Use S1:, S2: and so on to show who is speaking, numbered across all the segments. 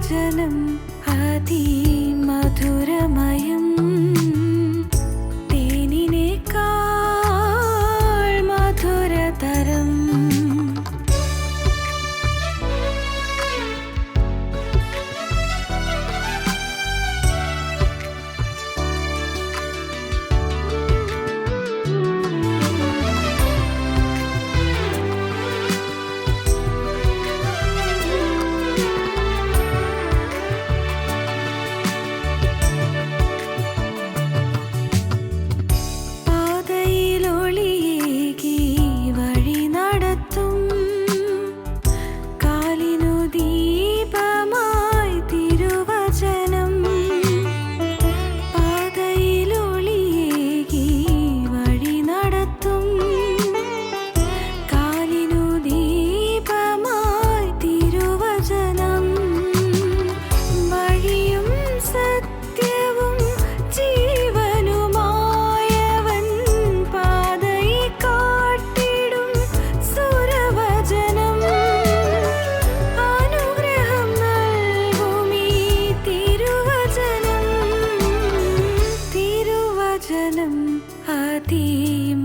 S1: തിരുവചനം അതിമധുരമയം, തേനിനേക്കാൾ മധുരതരം.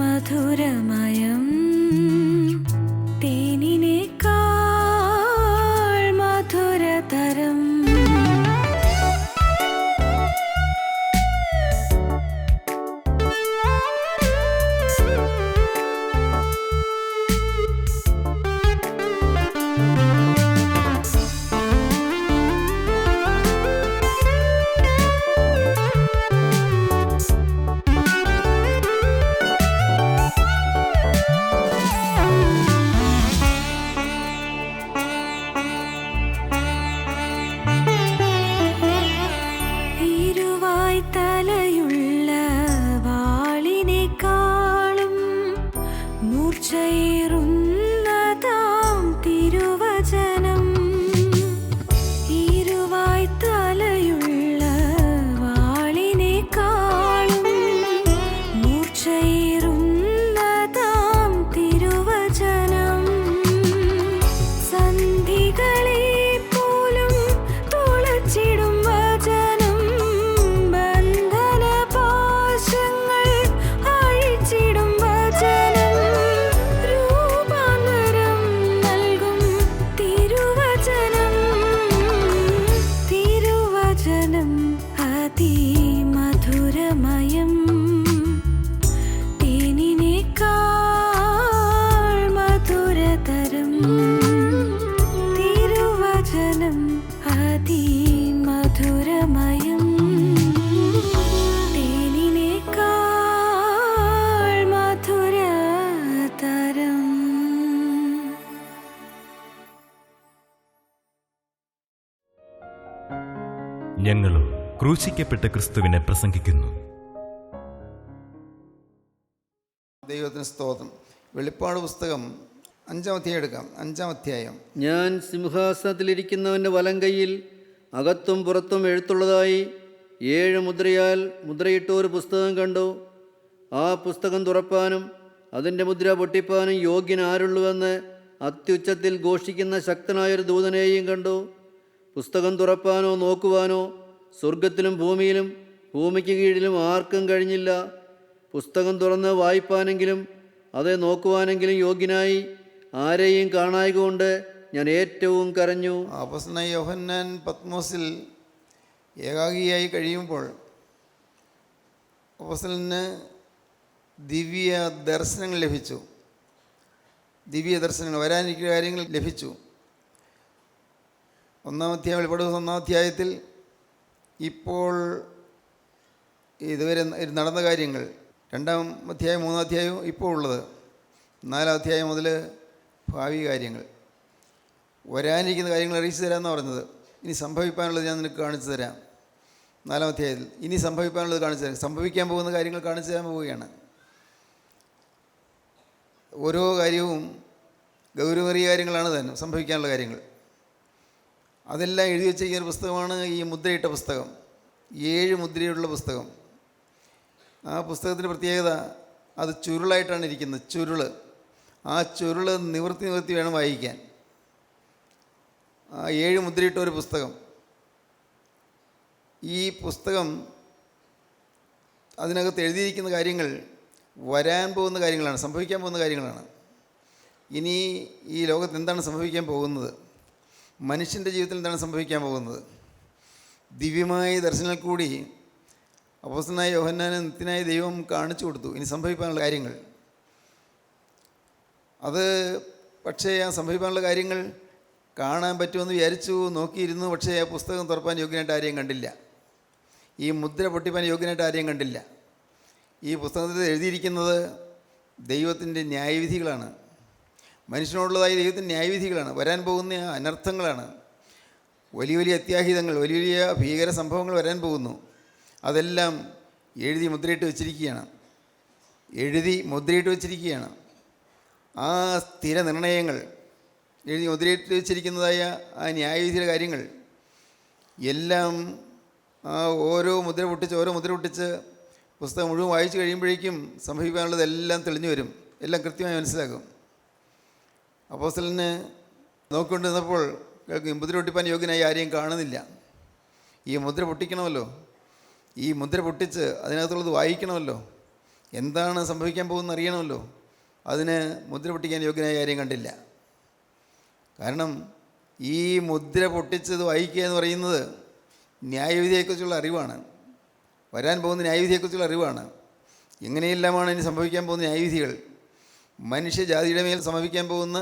S1: അതിമധുരമയം, തേനിനേക്കാൾ മധുരതരം. തലയുള്ള വാളിനേക്കാളും മൂർച്ചയേറുന്നതാം തിരുവചനം. ഇരുവായ് തലയുള്ള വാളിനേക്കാളും മൂർച്ചയേറുന്നതാം തിരുവചനം. സന്ധികളെ പോലും തുളച്ചിടും വചനം, അതിമധുരമയം, തേനിനേക്കാൾ മധുരതരം. തിരുവചനം അതിമധുരമയം, തേനിനേക്കാൾ മധുരതരം.
S2: ഞങ്ങളും ക്രൂശിക്കപ്പെട്ട ക്രിസ്തുവിനെ പ്രസംഗിക്കുന്നു.
S3: ദൈവത്തിന് സ്തോത്രം. വെളിപ്പാട് പുസ്തകം 5-ാം അധ്യായം എടുക്കാം. 5-ാം അധ്യായം.
S4: ഞാൻ സിംഹാസനത്തിലിരിക്കുന്നവൻ്റെ വലങ്കൈയിൽ അകത്തും പുറത്തും എഴുത്തുള്ളതായി 7 മുദ്രയാൽ മുദ്രയിട്ട ഒരു പുസ്തകം കണ്ടു. ആ പുസ്തകം തുറപ്പാനും അതിൻ്റെ മുദ്ര പൊട്ടിപ്പാനും യോഗ്യൻ ആരുള്ളുവെന്ന് അത്യുച്ചത്തിൽ ഘോഷിക്കുന്ന ശക്തനായൊരു ദൂതനെയും കണ്ടു. പുസ്തകം തുറപ്പാനോ നോക്കുവാനോ സ്വർഗത്തിലും ഭൂമിയിലും ഭൂമിക്ക് കീഴിലും ആർക്കും കഴിഞ്ഞില്ല. പുസ്തകം തുറന്ന് വായിപ്പാനെങ്കിലും അത് നോക്കുവാനെങ്കിലും യോഗ്യനായി ആരെയും കാണായകൊണ്ട് ഞാൻ ഏറ്റവും കരഞ്ഞു.
S3: അപ്പോസ്തലനായ യോഹന്നാൻ പത്മോസിൽ ഏകാഗിയായി കഴിയുമ്പോൾ അപ്പോസ്തലന് ദിവ്യ ദർശനങ്ങൾ ലഭിച്ചു. ദിവ്യ ദർശനങ്ങൾ, വരാനിരിക്കുന്ന കാര്യങ്ങൾ ലഭിച്ചു. 1-ാം അധ്യായം, വെളിപ്പാട് 1-ാം അധ്യായത്തിൽ ഇപ്പോൾ ഇതുവരെ നടന്ന കാര്യങ്ങൾ, 2-ാം അധ്യായം 3-ാം അധ്യായവും ഇപ്പോൾ ഉള്ളത്, 4-ാം അധ്യായം മുതൽ ഭാവി കാര്യങ്ങൾ, വരാനിരിക്കുന്ന കാര്യങ്ങൾ അറിയിച്ചു തരാമെന്നാണ് പറഞ്ഞത്. ഇനി സംഭവിക്കാനുള്ളത് ഞാൻ നിനക്ക് കാണിച്ചു തരാം. 4-ാം അധ്യായത്തിൽ ഇനി സംഭവിക്കാനുള്ളത് കാണിച്ചു തരാം. സംഭവിക്കാൻ പോകുന്ന കാര്യങ്ങൾ കാണിച്ചു തരാൻ പോവുകയാണ്. ഓരോ കാര്യവും ഗൗരവമേറിയ കാര്യങ്ങളാണ് തന്നെ സംഭവിക്കാനുള്ള കാര്യങ്ങൾ. അതെല്ലാം എഴുതി വെച്ചിരിക്കുന്ന ഒരു പുസ്തകമാണ് ഈ മുദ്രയിട്ട പുസ്തകം, 7 മുദ്രയുള്ള പുസ്തകം. ആ പുസ്തകത്തിൻ്റെ പ്രത്യേകത, അത് ചുരുളായിട്ടാണ് ഇരിക്കുന്നത്. ചുരുള്, ആ ചുരുള് നിവർത്തി നിവർത്തി വേണം വായിക്കാൻ. ആ 7 മുദ്രയിട്ട ഒരു പുസ്തകം. ഈ പുസ്തകം അതിനകത്ത് എഴുതിയിരിക്കുന്ന കാര്യങ്ങൾ വരാൻ പോകുന്ന കാര്യങ്ങളാണ്, സംഭവിക്കാൻ പോകുന്ന കാര്യങ്ങളാണ്. ഇനി ഈ ലോകത്ത് എന്താണ് സംഭവിക്കാൻ പോകുന്നത്, മനുഷ്യൻ്റെ ജീവിതത്തിൽ എന്താണ് സംഭവിക്കാൻ പോകുന്നത്, ദിവ്യമായ ദർശനത്തിൽ കൂടി അപ്പോസ്തലനായ യോഹന്നാന് നിത്യനായ ദൈവം കാണിച്ചു കൊടുത്തു ഇനി സംഭവിക്കാനുള്ള കാര്യങ്ങൾ. അത് പക്ഷേ ആ സംഭവിക്കാനുള്ള കാര്യങ്ങൾ കാണാൻ പറ്റുമെന്ന് വിചാരിച്ചു, നോക്കിയിരുന്നു. പക്ഷേ ആ പുസ്തകം തുറപ്പാൻ യോഗ്യനായിട്ട് ആരെയും കണ്ടില്ല. ഈ മുദ്ര പൊട്ടിപ്പാൻ യോഗ്യനായിട്ട് ആരെയും കണ്ടില്ല. ഈ പുസ്തകത്തിൽ എഴുതിയിരിക്കുന്നത് ദൈവത്തിൻ്റെ ന്യായവിധികളാണ്, മനുഷ്യനോടുള്ളതായ ദൈവത്തിൻ്റെ ന്യായവിധികളാണ്, വരാൻ പോകുന്ന അനർത്ഥങ്ങളാണ്, വലിയ വലിയ അത്യാഹിതങ്ങൾ, വലിയ വലിയ ഭീകര സംഭവങ്ങൾ വരാൻ പോകുന്നു. അതെല്ലാം എഴുതി മുദ്രയിട്ട് വച്ചിരിക്കുകയാണ്. ആ സ്ഥിര നിർണയങ്ങൾ എഴുതി മുദ്രയിട്ട് വച്ചിരിക്കുന്നതായ ആ ന്യായവിധിയുടെ കാര്യങ്ങൾ എല്ലാം ആ ഓരോ മുദ്ര പൊട്ടിച്ച് പുസ്തകം മുഴുവൻ വായിച്ചു കഴിയുമ്പോഴേക്കും സംഭവിക്കാനുള്ളതെല്ലാം തെളിഞ്ഞു വരും, എല്ലാം കൃത്യമായി മനസ്സിലാക്കും. അപ്പോസ്തലന് നോക്കിക്കൊണ്ടിരുന്നപ്പോൾ മുദ്ര പൊട്ടിപ്പാൻ യോഗ്യനായി ആരെയും കാണുന്നില്ല. ഈ മുദ്ര പൊട്ടിക്കണമല്ലോ, ഈ മുദ്ര പൊട്ടിച്ച് അതിനകത്തുള്ളത് വായിക്കണമല്ലോ, എന്താണ് സംഭവിക്കാൻ പോകുന്നത് അറിയണമല്ലോ. അതിന് മുദ്ര പൊട്ടിക്കാൻ യോഗ്യനായ ആരെയും കണ്ടില്ല. കാരണം ഈ മുദ്ര പൊട്ടിച്ചത് വായിക്കുക എന്ന് പറയുന്നത് ന്യായവിധിയെക്കുറിച്ചുള്ള അറിവാണ്, വരാൻ പോകുന്ന ന്യായവിധിയെക്കുറിച്ചുള്ള അറിവാണ്. എങ്ങനെയെല്ലാമാണ് ഇനി സംഭവിക്കാൻ പോകുന്ന ന്യായവിധികൾ, മനുഷ്യജാതിയുടെ മേൽ സംഭവിക്കാൻ പോകുന്ന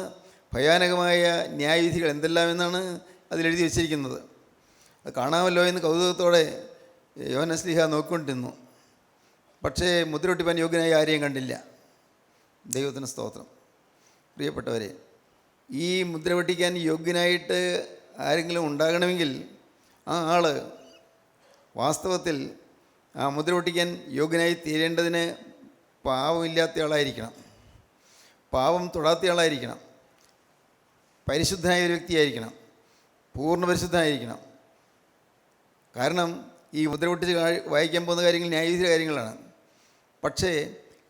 S3: ഭയാനകമായ ന്യായവിധികൾ എന്തെല്ലാം എന്നാണ് അതിലെഴുതി വച്ചിരിക്കുന്നത്. അത് കാണാമല്ലോ എന്ന് കൗതുകത്തോടെ യോഹന്നാൻ ശ്ലീഹ നോക്കിക്കൊണ്ടിരുന്നു. പക്ഷേ മുദ്ര പൊട്ടിപ്പാൻ യോഗ്യനായ ആരെയും കണ്ടില്ല. ദൈവത്തിന് സ്തോത്രം. പ്രിയപ്പെട്ടവരെ, ഈ മുദ്ര പൊട്ടിക്കാൻ യോഗ്യനായിട്ട് ആരെങ്കിലും ഉണ്ടാകണമെങ്കിൽ ആ ആൾ വാസ്തവത്തിൽ ആ മുദ്ര പൊട്ടിക്കാൻ യോഗ്യനായി തീരേണ്ടതിന് പാവമില്ലാത്ത ആളായിരിക്കണം, പാവം തൊടാത്ത ആളായിരിക്കണം, പരിശുദ്ധനായ ഒരു വ്യക്തിയായിരിക്കണം, പൂർണ്ണ പരിശുദ്ധനായിരിക്കണം. കാരണം ഈ മുദ്ര പൊട്ടിച്ച് വായിക്കാൻ പോകുന്ന കാര്യങ്ങൾ ന്യായവിധിയുടെ കാര്യങ്ങളാണ്. പക്ഷേ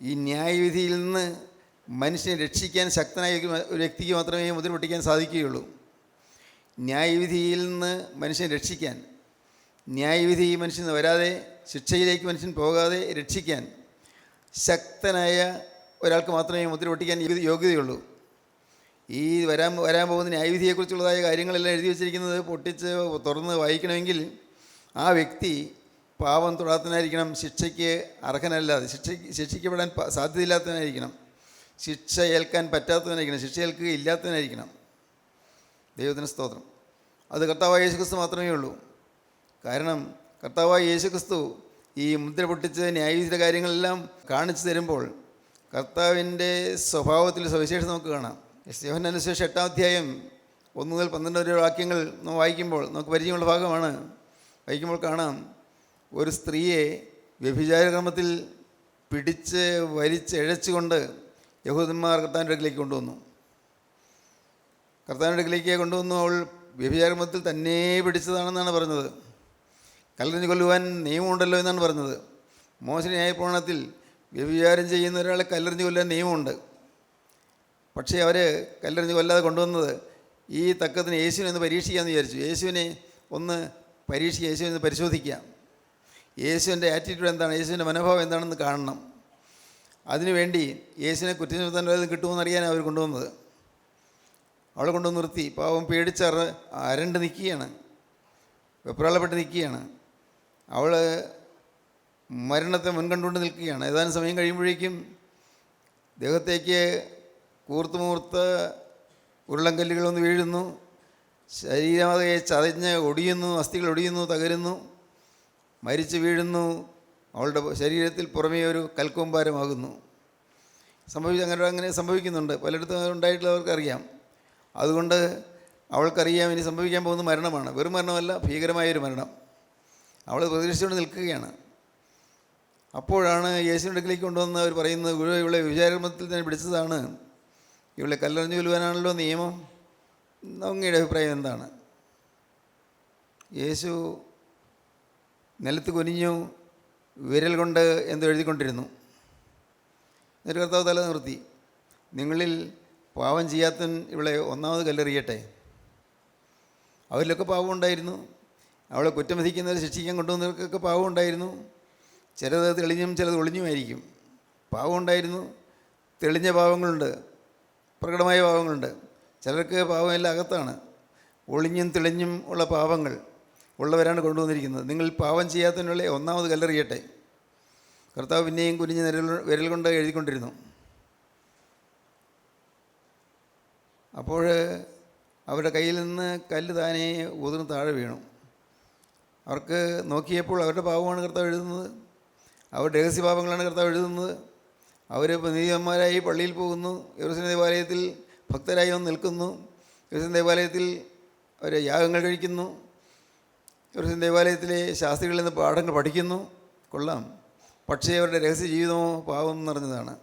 S3: ഈ ന്യായവിധിയിൽ നിന്ന് മനുഷ്യനെ രക്ഷിക്കാൻ ശക്തനായ ഒരു വ്യക്തിക്ക് മാത്രമേ മുദ്ര പൊട്ടിക്കാൻ സാധിക്കുകയുള്ളൂ. ന്യായവിധിയിൽ നിന്ന് മനുഷ്യനെ രക്ഷിക്കാൻ, ന്യായവിധി മനുഷ്യന് വരാതെ ശിക്ഷയിലേക്ക് മനുഷ്യൻ പോകാതെ രക്ഷിക്കാൻ ശക്തനായ ഒരാൾക്ക് മാത്രമേ മുദ്ര പൊട്ടിക്കാൻ യോഗ്യതയുള്ളൂ. ഈ വരാൻ പോകുന്ന ന്യായവിധിയെക്കുറിച്ചുള്ളതായ കാര്യങ്ങളെല്ലാം എഴുതി വച്ചിരിക്കുന്നത് പൊട്ടിച്ച് തുറന്ന് വായിക്കണമെങ്കിൽ ആ വ്യക്തി പാവം തൊടാത്തനായിരിക്കണം, ശിക്ഷയ്ക്ക് അർഹനല്ലാതെ, ശിക്ഷിക്കപ്പെടാൻ സാധ്യതയില്ലാത്തവനായിരിക്കണം, ശിക്ഷ ഏൽക്കാൻ പറ്റാത്തവനായിരിക്കണം, ശിക്ഷ ഏൽക്കുക ഇല്ലാത്തവനായിരിക്കണം. ദൈവത്തിന് സ്തോത്രം. അത് കർത്താവായ യേശുക്രിസ്തു മാത്രമേ ഉള്ളൂ. കാരണം കർത്താവായ യേശുക്രിസ്തു ഈ മുദ്ര പൊട്ടിച്ച് ന്യായവിധിയുടെ കാര്യങ്ങളെല്ലാം കാണിച്ചു തരുമ്പോൾ കർത്താവിൻ്റെ സ്വഭാവത്തിൽ സവിശേഷത നമുക്ക് കാണാം. യോഹന്നാന്റെ സുവിശേഷം 8-ാം അധ്യായം 1 മുതൽ 12 വരെ വാക്യങ്ങൾ വായിക്കുമ്പോൾ നമുക്ക് പരിചയമുള്ള ഭാഗമാണ്. വായിക്കുമ്പോൾ കാണാം, ഒരു സ്ത്രീയെ വ്യഭിചാരക്രമത്തിൽ പിടിച്ച് വലിച്ചെഴച്ചുകൊണ്ട് യഹൂദന്മാർ കർത്താവിൻ്റെ അടുക്കിലേക്ക് കൊണ്ടുവന്നു. അവൾ വ്യഭിചാരക്രമത്തിൽ തന്നെ പിടിച്ചതാണെന്നാണ് പറഞ്ഞത്. കല്ലെറിഞ്ഞ് കൊല്ലുവാൻ നിയമമുണ്ടല്ലോ എന്നാണ് പറഞ്ഞത്. മോശയുടെ ന്യായപ്രമാണത്തിൽ വ്യഭിചാരം ചെയ്യുന്ന ഒരാളെ കല്ലെറിഞ്ഞ് കൊല്ലാൻ നിയമമുണ്ട്. പക്ഷേ അവർ കല്ലെറിഞ്ഞ് കൊല്ലാതെ കൊണ്ടുവന്നത് ഈ തക്കത്തിന് യേശുവിനെ ഒന്ന് പരീക്ഷിക്കാമെന്ന് വിചാരിച്ചു. യേശുവിനെ ഒന്ന് പരിശോധിക്കാം, യേശുവിൻ്റെ ആറ്റിറ്റ്യൂഡ് എന്താണ്, യേശുവിൻ്റെ മനോഭാവം എന്താണെന്ന് കാണണം. അതിനുവേണ്ടി യേശുവിനെ കുറ്റം ചുമത്താൻ വല്ലതും കിട്ടുമെന്നറിയാൻ അവർ കൊണ്ടുവന്നത്. അവളെ കൊണ്ടുവന്ന് നിർത്തി. പാവം പേടിച്ചറ് അരണ്ട് നിൽക്കുകയാണ്, വെപ്രാളപ്പെട്ട് നിൽക്കുകയാണ്. അവൾ മരണത്തെ മുൻകണ്ടുകൊണ്ട് നിൽക്കുകയാണ്. ഏതാനും സമയം കഴിയുമ്പോഴേക്കും ദേഹത്തേക്ക് കൂർത്തുമൂർത്ത ഉരുളങ്കല്ലുകളൊന്ന് വീഴുന്നു. ശരീരമാകെ ചതഞ്ഞ് ഒടിയുന്നു, അസ്ഥികൾ ഒടിയുന്നു, തകരുന്നു, മരിച്ചു വീഴുന്നു. അവളുടെ ശരീരത്തിൽ പുറമേ ഒരു കൽക്കൂമ്പാരമാകുന്നു. അങ്ങനെ സംഭവിക്കുന്നുണ്ട്, പലയിടത്തും ഉണ്ടായിട്ടുള്ളവർക്കറിയാം. അതുകൊണ്ട് അവൾക്കറിയാം ഇനി സംഭവിക്കാൻ പോകുന്ന മരണമാണ്. വെറും മരണമല്ല, ഭീകരമായൊരു മരണം. അവൾ പ്രതീക്ഷിച്ചുകൊണ്ട് നിൽക്കുകയാണ്. അപ്പോഴാണ് യേശുവിൻ്റെ അടുക്കിലേക്ക് കൊണ്ടുവന്ന് അവർ പറയുന്നത്, ഇവളെ വിചാരമത്തിൽ തന്നെ പിടിച്ചതാണ്, ഇവളെ കല്ലെറിഞ്ഞു കൊല്ലുവാനാണല്ലോ നിയമം. അങ്ങയുടെ അഭിപ്രായം എന്താണ്? യേശു നിലത്ത് കുനിഞ്ഞു, വിരൽ കൊണ്ട് എന്തോ എഴുതിക്കൊണ്ടിരുന്നു. എന്നിട്ട് കർത്താവ് തല നിർത്തി, നിങ്ങളിൽ പാവം ചെയ്യാത്തവൻ ഇവളെ ഒന്നാമത് കല്ലെറിയട്ടെ. അവരിലൊക്കെ പാവം ഉണ്ടായിരുന്നു. അവളെ കുറ്റം വിധിക്കുന്നവരെ ശിക്ഷിക്കാൻ കൊണ്ടുവന്നവർക്കൊക്കെ പാവം ഉണ്ടായിരുന്നു. ചിലത് തെളിഞ്ഞും ചിലത് ഒളിഞ്ഞുമായിരിക്കും. പാവം ഉണ്ടായിരുന്നു, തെളിഞ്ഞ പാവങ്ങളുണ്ട്, പ്രകടമായ പാവങ്ങളുണ്ട്. ചിലർക്ക് പാവമെല്ലാം അകത്താണ്. ഒളിഞ്ഞും തെളിഞ്ഞും ഉള്ള പാവങ്ങൾ ഉള്ളവരാണ് കൊണ്ടുവന്നിരിക്കുന്നത്. നിങ്ങൾ പാവം ചെയ്യാത്തതിനുള്ള ഒന്നാമത് കല്ലെറിയട്ടെ. കർത്താവ് പിന്നെയും കുനിഞ്ഞ് വിരൽ കൊണ്ട് എഴുതിക്കൊണ്ടിരുന്നു. അപ്പോൾ അവരുടെ കയ്യിൽ നിന്ന് കല്ല് താനെ ഊതിർന്ന് താഴെ വീണു. അവർക്ക് നോക്കിയപ്പോൾ അവരുടെ പാവമാണ് കർത്താവ് എഴുതുന്നത്. അവരുടെ രഹസ്യപാപങ്ങളാണ് കർത്താവ് എഴുതുന്നത്. അവർ നീതിമാന്മാരായി പള്ളിയിൽ പോകുന്നു, യെരൂശലേം ദേവാലയത്തിൽ ഭക്തരായി വന്ന് നിൽക്കുന്നു, യെരൂശലേം ദേവാലയത്തിൽ അവർ യാഗങ്ങൾ കഴിക്കുന്നു, യെരൂശലേം ദേവാലയത്തിലെ ശാസ്ത്രികളിൽ നിന്ന് പാഠങ്ങൾ പഠിക്കുന്നു. കൊള്ളാം. പക്ഷേ അവരുടെ രഹസ്യ ജീവിതമോ പാവം നിറഞ്ഞതാണ്.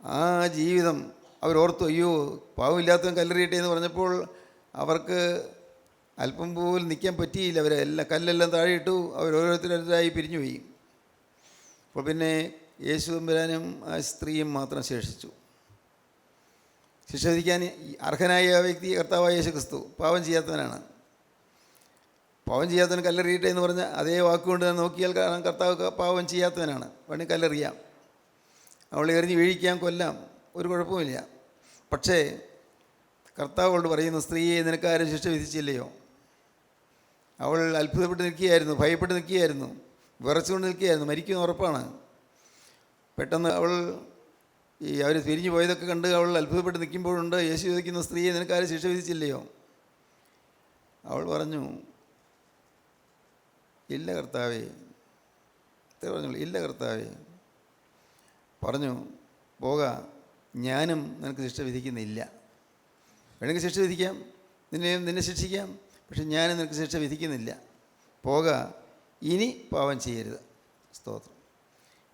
S3: ആ ജീവിതം അവരോർത്തു, അയ്യോ പാവമില്ലാത്തവൻ കല്ലെറിയട്ടെ എന്ന് പറഞ്ഞപ്പോൾ അവർക്ക് അല്പം പോലും നിൽക്കാൻ പറ്റിയില്ല. അവരെല്ലാം കല്ലെല്ലാം താഴെയിട്ടു. അവരോരോരുത്തരായി പിരിഞ്ഞുപോയി. അപ്പോൾ പിന്നെ യേശു തമ്പുരാനും ആ സ്ത്രീയും മാത്രം ശേഷിച്ചു. ശിക്ഷ വിധിക്കാൻ അർഹനായ ആ വ്യക്തി കർത്താവായ യേശു ക്രിസ്തു പാവം ചെയ്യാത്തവനാണ്. പാവം ചെയ്യാത്തവൻ കല്ലെറിയട്ടെ എന്ന് പറഞ്ഞാൽ അതേ വാക്കുകൊണ്ട് നോക്കിയാൽ കാണാൻ കർത്താവ് പാവം ചെയ്യാത്തവനാണ്. വേണമെങ്കിൽ കല്ലെറിയാം, അവളെ എറിഞ്ഞ് വീഴിക്കാം, കൊല്ലാം, ഒരു കുഴപ്പമില്ല. പക്ഷേ കർത്താവോട് പറയുന്നു, സ്ത്രീയെ നിനക്കാരും ശിക്ഷ വിധിച്ചില്ലയോ? അവൾ അത്ഭുതപ്പെട്ട് നിൽക്കുകയായിരുന്നു, ഭയപ്പെട്ട് നിൽക്കുകയായിരുന്നു, വിറച്ചുകൊണ്ട് നിൽക്കുകയായിരുന്നു. മരിക്കുന്ന ഉറപ്പാണ്. പെട്ടെന്ന് അവൾ അവർ പിരിഞ്ഞു പോയതൊക്കെ കണ്ട് അവൾ അത്ഭുതപ്പെട്ട് നിൽക്കുമ്പോഴുണ്ട് യേശു ചോദിക്കുന്ന, സ്ത്രീയെ നിനക്കാരും ശിക്ഷ വിധിച്ചില്ലയോ? അവൾ പറഞ്ഞു, ഇല്ല കർത്താവേ. പറഞ്ഞു, ഇല്ല കർത്താവേ. പറഞ്ഞു, പോക, ഞാനും നിനക്ക് ശിക്ഷ വിധിക്കുന്നില്ല. വേണമെങ്കിൽ ശിക്ഷ വിധിക്കാം, നിന്നെ ശിക്ഷിക്കാം, പക്ഷെ ഞാനും നിനക്ക് ശിക്ഷ വിധിക്കുന്നില്ല. പോക, ഇനി പാവം ചെയ്യരുത്. സ്തോത്രം.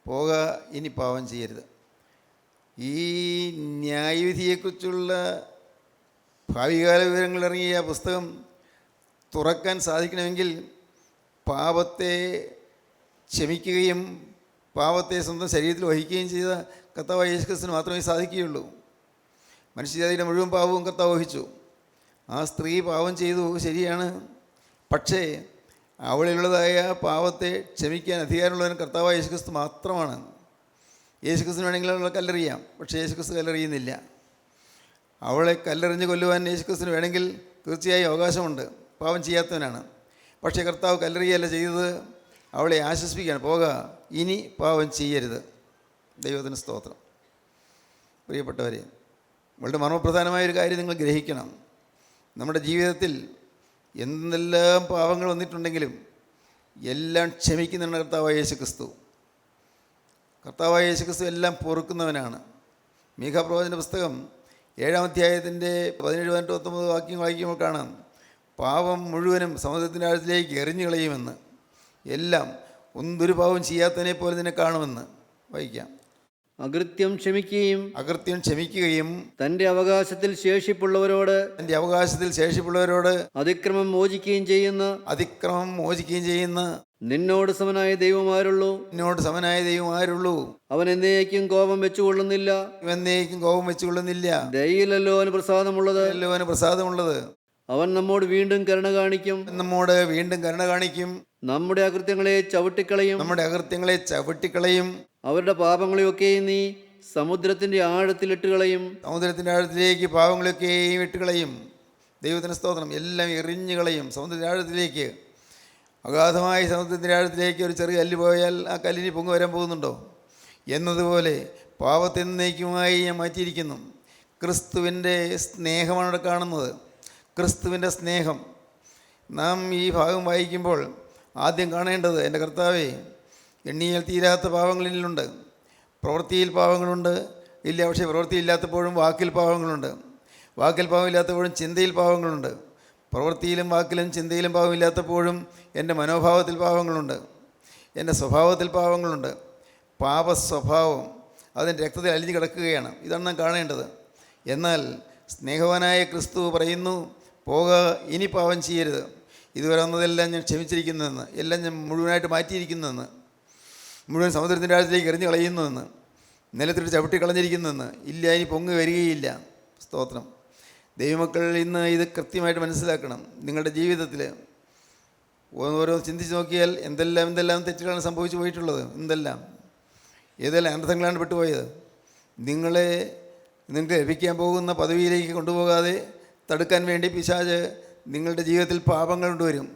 S3: പോക, ഇനി പാവം ചെയ്യരുത്. ഈ ന്യായവിധിയെക്കുറിച്ചുള്ള ഭാവികാല വിവരങ്ങൾ ഇറങ്ങിയ പുസ്തകം തുറക്കാൻ സാധിക്കണമെങ്കിൽ പാപത്തെ ക്ഷമിക്കുകയും പാപത്തെ സ്വന്തം ശരീരത്തിൽ വഹിക്കുകയും ചെയ്ത കർത്താവായ യേശു ക്രിസ്തുവിന് മാത്രമേ സാധിക്കുകയുള്ളൂ. മനുഷ്യജാതിയുടെ മുഴുവൻ പാപവും കർത്താവ് വഹിച്ചു. ആ സ്ത്രീ പാപം ചെയ്തു, ശരിയാണ്. പക്ഷേ അവളിലുള്ളതായ പാപത്തെ ക്ഷമിക്കാൻ അധികാരമുള്ളവൻ കർത്താവായ യേശു ക്രിസ്തു മാത്രമാണ്. യേശു ക്രിസ്തുവിന് വേണമെങ്കിൽ അവളെ കല്ലെറിയാം, പക്ഷേ യേശു ക്രിസ്തു കല്ലെറിയുന്നില്ല. അവളെ കല്ലെറിഞ്ഞ് കൊല്ലുവാൻ യേശു ക്രിസ്തുവിന് വേണമെങ്കിൽ തീർച്ചയായും അവകാശമുണ്ട്. പാപം ചെയ്യാത്തവനാണ്. പക്ഷേ കർത്താവ് കല്ലെറിയല്ല ചെയ്തത്, അവളെ ആശ്വസിപ്പിക്കുകയാണ്. പോക, ഇനി പാപം ചെയ്യരുത്. ദൈവത്തിന് സ്തോത്രം. പ്രിയപ്പെട്ടവരെ, വളരെ മർമ്മപ്രധാനമായൊരു കാര്യം നിങ്ങൾ ഗ്രഹിക്കണം. നമ്മുടെ ജീവിതത്തിൽ എന്തെല്ലാം പാപങ്ങൾ വന്നിട്ടുണ്ടെങ്കിലും എല്ലാം ക്ഷമിക്കുന്നതാണ് കർത്താവായ യേശു ക്രിസ്തു. കർത്താവായ യേശു ക്രിസ്തു എല്ലാം പൊറുക്കുന്നവനാണ്. മീഖാ പ്രവാചകന്റെ പുസ്തകം 7-ാം അധ്യായത്തിൻ്റെ 17-19 വാക്യം വായിക്കുമ്പോൾ കാണാം, പാപം മുഴുവനും സമുദ്രത്തിൻ്റെ ആഴത്തിലേക്ക് എറിഞ്ഞു കളയുമെന്ന്. എല്ലാം ഒന്നൊരു പാവം ചെയ്യാത്തതിനെ പോലെ നിന്നെ കാണുമെന്ന് വായിക്കാം.
S4: അകൃത്യം ക്ഷമിക്കുകയും
S3: തൻ്റെ അവകാശത്തിൽ ശേഷിപ്പുള്ളവരോട്
S4: അതിക്രമം മോചിക്കുകയും ചെയ്യുന്ന നിന്നോട് സമനായ ദൈവമാരുള്ളൂ. അവൻ എന്നേക്കും കോപം വെച്ചുകൊള്ളുന്നില്ല. ദയയിലല്ലോ അവന് പ്രസാദമുള്ളത്. അവൻ നമ്മോട് വീണ്ടും കരുണ കാണിക്കും. നമ്മുടെ അകൃത്യങ്ങളെ ചവിട്ടിക്കളയും. അവരുടെ പാപങ്ങളെയൊക്കെയും നീ സമുദ്രത്തിൻ്റെ ആഴത്തിലിട്ട് കളയും.
S3: പാപങ്ങളെയൊക്കെയും ഇട്ടുകളയും. ദൈവത്തിന് സ്തോത്രം. എല്ലാം എറിഞ്ഞു കളയും സമുദ്രത്തിൻ്റെ ആഴത്തിലേക്ക്. അഗാധമായ സമുദ്രത്തിൻ്റെ ആഴത്തിലേക്ക് ഒരു ചെറിയ കല്ല് പോയാൽ ആ കല്ലിന് പൊങ്ങി വരാൻ പോകുന്നുണ്ടോ? എന്നതുപോലെ പാപത്തെ എന്നേക്കുമായി ഞാൻ മാറ്റിയിരിക്കുന്നു. ക്രിസ്തുവിൻ്റെ സ്നേഹമാണ് അവിടെ കാണുന്നത്. ക്രിസ്തുവിൻ്റെ സ്നേഹം നാം ഈ ഭാഗം വായിക്കുമ്പോൾ ആദ്യം കാണേണ്ടത്, എൻ്റെ കർത്താവേ, എണ്ണിയാൽ തീരാത്ത പാവങ്ങളിലുണ്ട്. പ്രവൃത്തിയിൽ പാവങ്ങളുണ്ട്, ഇല്ല. പക്ഷേ പ്രവൃത്തിയില്ലാത്തപ്പോഴും വാക്കിൽ പാവങ്ങളുണ്ട്. വാക്കിൽ പാവമില്ലാത്തപ്പോഴും ചിന്തയിൽ പാവങ്ങളുണ്ട്. പ്രവൃത്തിയിലും വാക്കിലും ചിന്തയിലും പാവമില്ലാത്തപ്പോഴും എൻ്റെ മനോഭാവത്തിൽ പാവങ്ങളുണ്ട്, എൻ്റെ സ്വഭാവത്തിൽ പാവങ്ങളുണ്ട്. പാപസ്വഭാവം അതിൻ്റെ രക്തത്തിൽ അലിഞ്ഞു കിടക്കുകയാണ്. ഇതാണ് നാം കാണേണ്ടത്. എന്നാൽ സ്നേഹവാനായ ക്രിസ്തു പറയുന്നു, പോക, ഇനി പാവം ചെയ്യരുത്. ഇതുവരെ വന്നതെല്ലാം ഞാൻ ക്ഷമിച്ചിരിക്കുന്നതെന്ന്, എല്ലാം ഞാൻ മുഴുവനായിട്ട് മാറ്റിയിരിക്കുന്നതെന്ന്, മുഴുവൻ സമുദ്രത്തിൻ്റെ ആഴത്തിലേക്ക് എറിഞ്ഞു കളയുന്നുവെന്ന്, നിലത്തിട്ട് ചവിട്ടി കളഞ്ഞിരിക്കുന്നുവെന്ന്. ഇല്ല, ഇനി പൊങ്ങി വരികയില്ല. സ്തോത്രം. ദൈവമക്കൾ ഇന്ന് ഇത് കൃത്യമായിട്ട് മനസ്സിലാക്കണം. നിങ്ങളുടെ ജീവിതത്തിൽ ഓരോ ചിന്തിച്ച് നോക്കിയാൽ എന്തെല്ലാം തെറ്റുകളാണ് സംഭവിച്ചു പോയിട്ടുള്ളത്, ഏതെല്ലാം അനർത്ഥങ്ങളാണ് പെട്ടുപോയത്. നിങ്ങൾക്ക് ലഭിക്കാൻ പോകുന്ന പദവിയിലേക്ക് കൊണ്ടുപോകാതെ തടുക്കാൻ വേണ്ടി പിശാച് നിങ്ങളുടെ ജീവിതത്തിൽ പാപങ്ങൾ കൊണ്ടുവരും.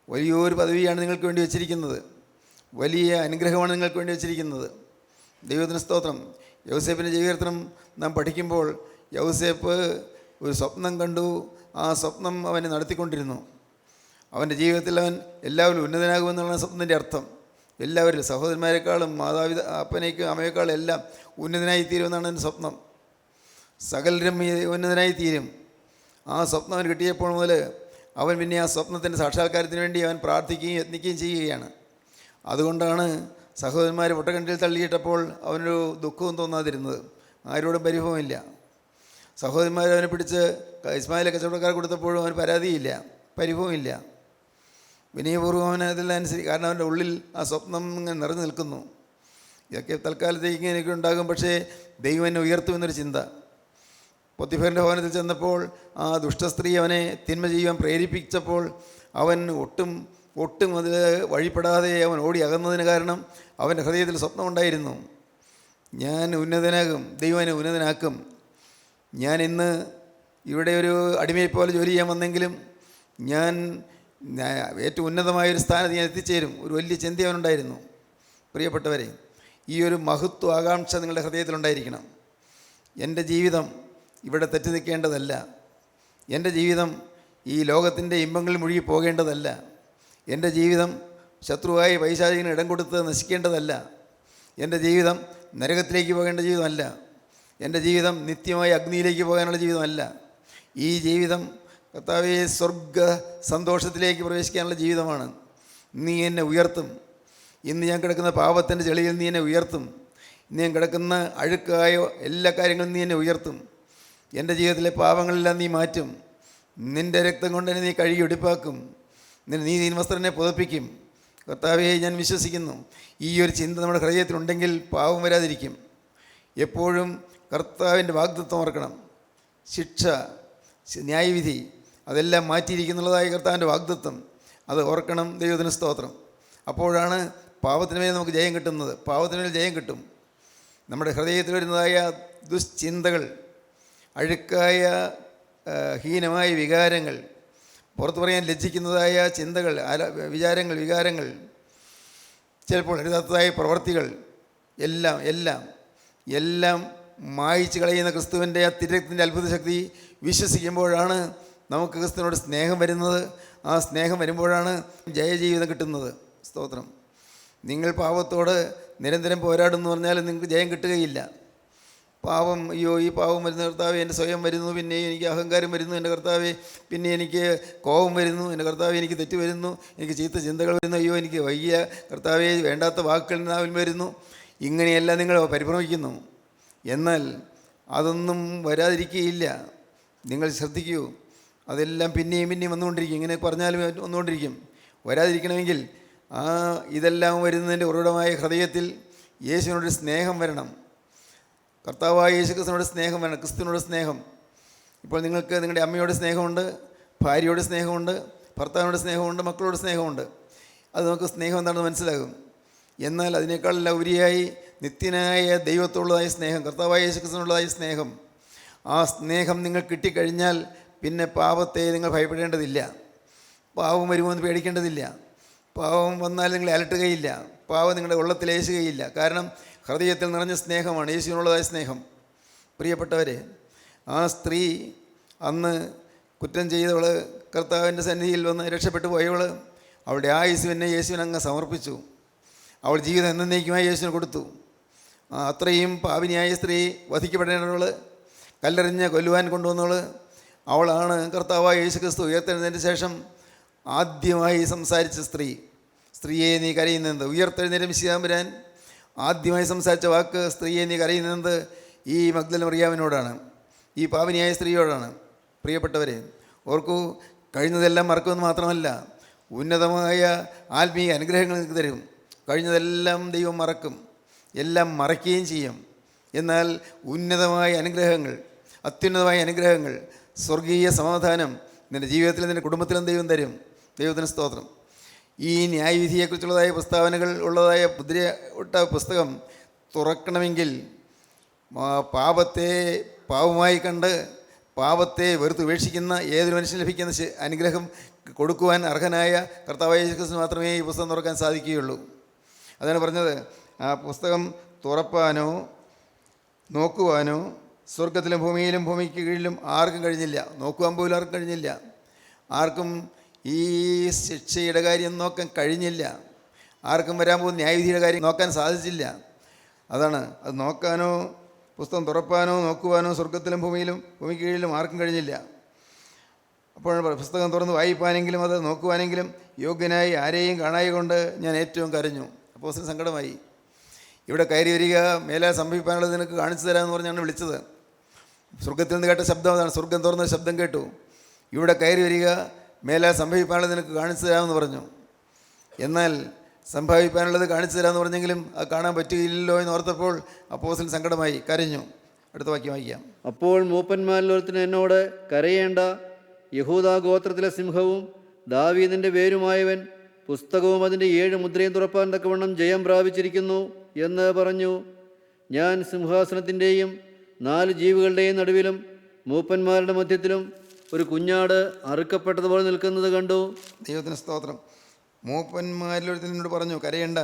S3: വലിയൊരു പദവിയാണ് നിങ്ങൾക്ക് വേണ്ടി വച്ചിരിക്കുന്നത്, വലിയ അനുഗ്രഹമാണ് നിങ്ങൾക്ക് വേണ്ടി വച്ചിരിക്കുന്നത്. ദൈവത്തിന് സ്തോത്രം. യൗസേപ്പിൻ്റെ ജീവിതത്തിനും നാം പഠിക്കുമ്പോൾ യൗസേപ്പ് ഒരു സ്വപ്നം കണ്ടു. ആ സ്വപ്നം അവനെ നടത്തിക്കൊണ്ടിരുന്നു. അവൻ്റെ ജീവിതത്തിൽ അവൻ എല്ലാവരും ഉന്നതനാകുമെന്നുള്ള സ്വപ്നത്തിൻ്റെ അർത്ഥം. എല്ലാവരും സഹോദരന്മാരെക്കാളും അപ്പനേക്കും അമ്മയെക്കാളും എല്ലാം ഉന്നതനായി തീരുമെന്നാണ് എൻ്റെ സ്വപ്നം. സകലരും ഉന്നതനായി തീരും. ആ സ്വപ്നം അവൻ കിട്ടിയപ്പോൾ മുതൽ അവൻ പിന്നെ ആ സ്വപ്നത്തിൻ്റെ സാക്ഷാത്കാരത്തിന് വേണ്ടി അവൻ പ്രാർത്ഥിക്കുകയും യത്നിക്കുകയും ചെയ്യുകയാണ്. അതുകൊണ്ടാണ് സഹോദരന്മാർ പൊട്ടക്കണ്ടിൽ തള്ളിയിട്ടപ്പോൾ അവനൊരു ദുഃഖവും തോന്നാതിരുന്നത്. ആരോടും പരിഭവമില്ല. സഹോദരന്മാർ അവനെ പിടിച്ച് ഇസ്മായിലെ കച്ചവടക്കാർ കൊടുത്തപ്പോഴും അവന് പരാതിയില്ല, പരിഭവമില്ല. വിനയപൂർവ്വം അവൻ അതെല്ലാം അനുസരിച്ച്, കാരണം അവൻ്റെ ഉള്ളിൽ ആ സ്വപ്നം ഇങ്ങനെ നിറഞ്ഞു നിൽക്കുന്നു. ഇതൊക്കെ തൽക്കാലത്തേക്ക് ഇങ്ങനെയൊക്കെ ഉണ്ടാകും, പക്ഷേ ദൈവം എന്നെ ഉയർത്തുമെന്നൊരു ചിന്ത. പൊത്തിഫറിൻ്റെ ഭവനത്തിൽ ചെന്നപ്പോൾ ആ ദുഷ്ടസ്ത്രീ അവനെ തിന്മ ചെയ്യുവാൻ പ്രേരിപ്പിച്ചപ്പോൾ അവൻ ഒട്ടും അതിൽ വഴിപ്പെടാതെ അവൻ ഓടി അകന്നതിന് കാരണം അവൻ്റെ ഹൃദയത്തിൽ സ്വപ്നം ഉണ്ടായിരുന്നു. ഞാൻ ഉന്നതനാകും, ദൈവം എന്നെ ഉന്നതനാക്കും. ഞാൻ ഇന്ന് ഇവിടെ ഒരു അടിമയെപ്പോലെ ജോലി ചെയ്യാൻ വന്നെങ്കിലും ഞാൻ ഏറ്റവും ഉന്നതമായൊരു സ്ഥാനത്ത് ഞാൻ എത്തിച്ചേരും. ഒരു വലിയ ചിന്ത അവനുണ്ടായിരുന്നു. പ്രിയപ്പെട്ടവരെ, ഈ ഒരു മഹത്വ ആകാംക്ഷ നിങ്ങളുടെ ഹൃദയത്തിലുണ്ടായിരിക്കണം. എൻ്റെ ജീവിതം ഇവിടെ തെറ്റി നിൽക്കേണ്ടതല്ല. എൻ്റെ ജീവിതം ഈ ലോകത്തിൻ്റെ ഇമ്പങ്ങളിൽ മുഴുകി പോകേണ്ടതല്ല. എൻ്റെ ജീവിതം ശത്രുവായി പൈശാചികന് ഇടം കൊടുത്ത് നശിക്കേണ്ടതല്ല. എൻ്റെ ജീവിതം നരകത്തിലേക്ക് പോകേണ്ട ജീവിതമല്ല. എൻ്റെ ജീവിതം നിത്യമായ അഗ്നിയിലേക്ക് പോകാനുള്ള ജീവിതമല്ല. ഈ ജീവിതം കർത്താവേ സ്വർഗ സന്തോഷത്തിലേക്ക് പ്രവേശിക്കാനുള്ള ജീവിതമാണ്. നീ എന്നെ ഉയർത്തും. ഇന്ന് ഞാൻ കിടക്കുന്ന പാപത്തിൻ്റെ ചെളിയിൽ നീ എന്നെ ഉയർത്തും. ഇന്ന് ഞാൻ കിടക്കുന്ന അഴുക്കായ എല്ലാ കാര്യങ്ങളും നീ എന്നെ ഉയർത്തും. എൻ്റെ ജീവിതത്തിലെ പാപങ്ങളെല്ലാം നീ മാറ്റും. നിൻ്റെ രക്തം കൊണ്ട് എന്നെ നീ കഴുകി വെടിപ്പാക്കും. നിന്റെ നീതിൻ വസ്ത്രനെ പുതപ്പിക്കും. കർത്താവേ, ഞാൻ വിശ്വസിക്കുന്നു. ഈ ഒരു ചിന്ത നമ്മുടെ ഹൃദയത്തിലുണ്ടെങ്കിൽ പാപം വരാതിരിക്കും. എപ്പോഴും കർത്താവിൻ്റെ വാഗ്ദത്തം ഓർക്കണം. ശിക്ഷ, ന്യായവിധി അതെല്ലാം മാറ്റിയിരിക്കുന്നുള്ളതായ കർത്താവിൻ്റെ വാഗ്ദത്തം അത് ഓർക്കണം. ദൈവത്തിന് സ്തോത്രം. അപ്പോഴാണ് പാപത്തിന് മേൽ നമുക്ക് ജയം കിട്ടുന്നത്. പാപത്തിന് മേൽ ജയം കിട്ടും. നമ്മുടെ ഹൃദയത്തിൽ വരുന്നതായ ദുശ്ചിന്തകൾ, അഴുക്കായ ഹീനമായ വികാരങ്ങൾ, പുറത്തു പറയാൻ ലജ്ജിക്കുന്നതായ ചിന്തകൾ, വികാരങ്ങൾ, ചിലപ്പോൾ എഴുതാത്തതായ പ്രവർത്തികൾ എല്ലാം മായിച്ച് കളയുന്ന ക്രിസ്തുവിൻ്റെ ആ തിരക്തിൻ്റെ അത്ഭുത ശക്തി വിശ്വസിക്കുമ്പോഴാണ് നമുക്ക് ക്രിസ്തുവിനോട് സ്നേഹം വരുന്നത്. ആ സ്നേഹം വരുമ്പോഴാണ് ജയജീവിതം കിട്ടുന്നത്. സ്തോത്രം. നിങ്ങൾ പാപത്തോട് നിരന്തരം പോരാടുന്നു പറഞ്ഞാൽ നിങ്ങൾക്ക് ജയം കിട്ടുകയില്ല. പാപം, അയ്യോ ഈ പാപം വരുന്ന കർത്താവേ, എൻ്റെ സ്വയം വരുന്നു, പിന്നെ എനിക്ക് അഹങ്കാരം വരുന്നു, എൻ്റെ കർത്താവേ, പിന്നെ എനിക്ക് കോപം വരുന്നു, എൻ്റെ കർത്താവേ, എനിക്ക് തെറ്റ് വരുന്നു, എനിക്ക് ചീത്ത ചിന്തകൾ വരുന്നു, അയ്യോ എനിക്ക് വയ്യ കർത്താവേ, വേണ്ടാത്ത വാക്കുകൾ നാവിൽ വരുന്നു. ഇങ്ങനെയെല്ലാം നിങ്ങൾ പരിഭ്രമിക്കുന്നു. എന്നാൽ അതൊന്നും വരാതിരിക്കുകയില്ല. നിങ്ങൾ ശ്രദ്ധിക്കൂ. അതെല്ലാം പിന്നെയും വന്നുകൊണ്ടിരിക്കും. ഇങ്ങനെ പറഞ്ഞാലും വന്നുകൊണ്ടിരിക്കും. വരാതിരിക്കണമെങ്കിൽ ഇതെല്ലാം വരുന്നതിൻ്റെ ഉറവിടമായ ഹൃദയത്തിൽ യേശുവിനോട് സ്നേഹം വരണം. കർത്താവായ യേശു ക്രിസ്തുവിനോട് സ്നേഹം വേണം. ക്രിസ്തുവിനോട് സ്നേഹം. ഇപ്പോൾ നിങ്ങൾക്ക് നിങ്ങളുടെ അമ്മയോട് സ്നേഹമുണ്ട്, ഭാര്യയോട് സ്നേഹമുണ്ട്, ഭർത്താവിനോട് സ്നേഹമുണ്ട്, മക്കളോട് സ്നേഹമുണ്ട്. അത് നമുക്ക് സ്നേഹം എന്താണെന്ന് മനസ്സിലാകും. എന്നാൽ അതിനേക്കാളെല്ലാം ഉപരിയായി നിത്യനായ ദൈവത്തോടുള്ളതായ സ്നേഹം, കർത്താവായ യേശു ക്രിസ്തുവിനുള്ളതായ സ്നേഹം, ആ സ്നേഹം നിങ്ങൾ കിട്ടിക്കഴിഞ്ഞാൽ പിന്നെ പാപത്തെ നിങ്ങൾ ഭയപ്പെടേണ്ടതില്ല. പാവം വരുമോ എന്ന് പേടിക്കേണ്ടതില്ല. പാവം വന്നാൽ നിങ്ങളെ അലട്ടുകയില്ല. പാവം നിങ്ങളുടെ ഉള്ളത്തിൽ ഏശുകയില്ല. കാരണം ഹൃദയത്തിൽ നിറഞ്ഞ സ്നേഹമാണ്, യേശുവിനുള്ളതായ സ്നേഹം. പ്രിയപ്പെട്ടവരെ, ആ സ്ത്രീ അന്ന് കുറ്റം ചെയ്തവൾ കർത്താവിൻ്റെ സന്നിധിയിൽ വന്ന് രക്ഷപ്പെട്ടു പോയവൾ അവളുടെ ആയുസ്സുവിനെ യേശുവിനങ്ങ് സമർപ്പിച്ചു. അവൾ ജീവിതം എന്നേക്കുമായി യേശുവിന് കൊടുത്തു. അത്രയും പാപിനിയായ സ്ത്രീ, വധിക്കപ്പെടേണ്ടവൾ, കല്ലെറിഞ്ഞ് കൊല്ലുവാൻ കൊണ്ടുവന്നവൾ അവളാണ്. കർത്താവായ യേശു ക്രിസ്തു ഉയർത്തെഴുന്നതിന് ശേഷം ആദ്യമായി സംസാരിച്ച സ്ത്രീ. സ്ത്രീയെ നീ കരയുന്നത്, ഉയർത്തെഴുന്നേറ്റ് മിശിഹാ ആദ്യമായി സംസാരിച്ച വാക്ക്, സ്ത്രീയെ നീ കരയുന്നത് ഈ മഗ്ദല മറിയാമിനോടാണ്, ഈ പാപിനിയായ സ്ത്രീയോടാണ്. പ്രിയപ്പെട്ടവരെ, ഓർക്കൂ, കഴിഞ്ഞതെല്ലാം മറക്കുമെന്ന് മാത്രമല്ല, ഉന്നതമായ ആത്മീയ അനുഗ്രഹങ്ങൾ നിങ്ങൾക്ക് തരും. കഴിഞ്ഞതെല്ലാം ദൈവം മറക്കും, എല്ലാം മറയ്ക്കുകയും ചെയ്യും. എന്നാൽ ഉന്നതമായ അനുഗ്രഹങ്ങൾ, അത്യുന്നതമായ അനുഗ്രഹങ്ങൾ, സ്വർഗീയ സമാധാനം നിൻ്റെ ജീവിതത്തിൽ, നിൻ്റെ കുടുംബത്തിലും ദൈവം തരും. ദൈവത്തിന് സ്തോത്രം. ഈ ന്യായവിധിയെക്കുറിച്ചുള്ളതായ പ്രസ്താവനകൾ ഉള്ളതായ മുദ്രയിട്ട പുസ്തകം തുറക്കണമെങ്കിൽ പാപത്തെ പാപമായി കണ്ട് പാപത്തെ വെറുത്തുപേക്ഷിക്കുന്ന ഏതൊരു മനുഷ്യന് ലഭിക്കുന്ന അനുഗ്രഹം കൊടുക്കുവാൻ അർഹനായ കർത്താവായ യേശു ക്രിസ്തുവിന് മാത്രമേ ഈ പുസ്തകം തുറക്കാൻ സാധിക്കുകയുള്ളൂ. അതാണ് പറഞ്ഞത്, ആ പുസ്തകം തുറപ്പാനോ നോക്കുവാനോ സ്വർഗത്തിലും ഭൂമിയിലും ഭൂമിക്ക് കീഴിലും ആർക്കും കഴിഞ്ഞില്ല. നോക്കുവാൻ പോലും ആർക്കും കഴിഞ്ഞില്ല. ആർക്കും ഈ ശിക്ഷയുടെ കാര്യം നോക്കാൻ കഴിഞ്ഞില്ല. ആർക്കും വരാൻ പോകുന്ന ന്യായവിധിയുടെ കാര്യം നോക്കാൻ സാധിച്ചില്ല. അതാണ്, അത് നോക്കാനോ പുസ്തകം തുറപ്പാനോ നോക്കുവാനോ സ്വർഗത്തിലും ഭൂമിയിലും ഭൂമിക്ക് കീഴിലും ആർക്കും കഴിഞ്ഞില്ല. അപ്പോൾ പുസ്തകം തുറന്ന് വായിപ്പാനെങ്കിലും അത് നോക്കുവാനെങ്കിലും യോഗ്യനായി ആരെയും കാണായി കൊണ്ട് ഞാൻ ഏറ്റവും കരഞ്ഞു. അപ്പോൾ സങ്കടമായി. ഇവിടെ കയറി വരിക, മേലാൽ സംഭവിക്കാനുള്ളത് നിനക്ക് കാണിച്ചു തരാമെന്ന് പറഞ്ഞാണ് വിളിച്ചത്. സ്വർഗത്തിൽ നിന്ന് കേട്ട ശബ്ദം അതാണ്. സ്വർഗം തുറന്ന ശബ്ദം കേട്ടു. ഇവിടെ കയറി വരിക, മേലാൽ സംഭവിക്കാനുള്ളത് നിനക്ക് കാണിച്ചു തരാമെന്ന് പറഞ്ഞു. എന്നാൽ സംഭവിക്കാനുള്ളത് കാണിച്ചു തരാമെന്ന് പറഞ്ഞെങ്കിലും അത് കാണാൻ പറ്റുകയില്ലല്ലോ എന്ന് ഓർത്തപ്പോൾ അപ്പോസ്തലൻ സങ്കടമായി, കരഞ്ഞു. അടുത്ത വാക്യം വായിക്കാം.
S4: അപ്പോൾ മൂപ്പന്മാരിൽ ഒരുത്തൻ എന്നോട്, കരയേണ്ട, യഹൂദാ ഗോത്രത്തിലെ സിംഹവും ദാവീദിൻ്റെ വേരുമായവൻ പുസ്തകവും അതിൻ്റെ 7 മുദ്രയും തുറപ്പാൻ തക്കവണ്ണം ജയം പ്രാപിച്ചിരിക്കുന്നു എന്ന് പറഞ്ഞു. ഞാൻ സിംഹാസനത്തിൻ്റെയും 4 ജീവികളുടെയും നടുവിലും മൂപ്പന്മാരുടെ മധ്യത്തിലും ഒരു കുഞ്ഞാട് അറുക്കപ്പെട്ടതുപോലെ നിൽക്കുന്നത് കണ്ടു.
S3: ദൈവത്തിന് സ്തോത്രം. മൂപ്പന്മാരിലൊരുത്തനോട് പറഞ്ഞു, കരയണ്ട,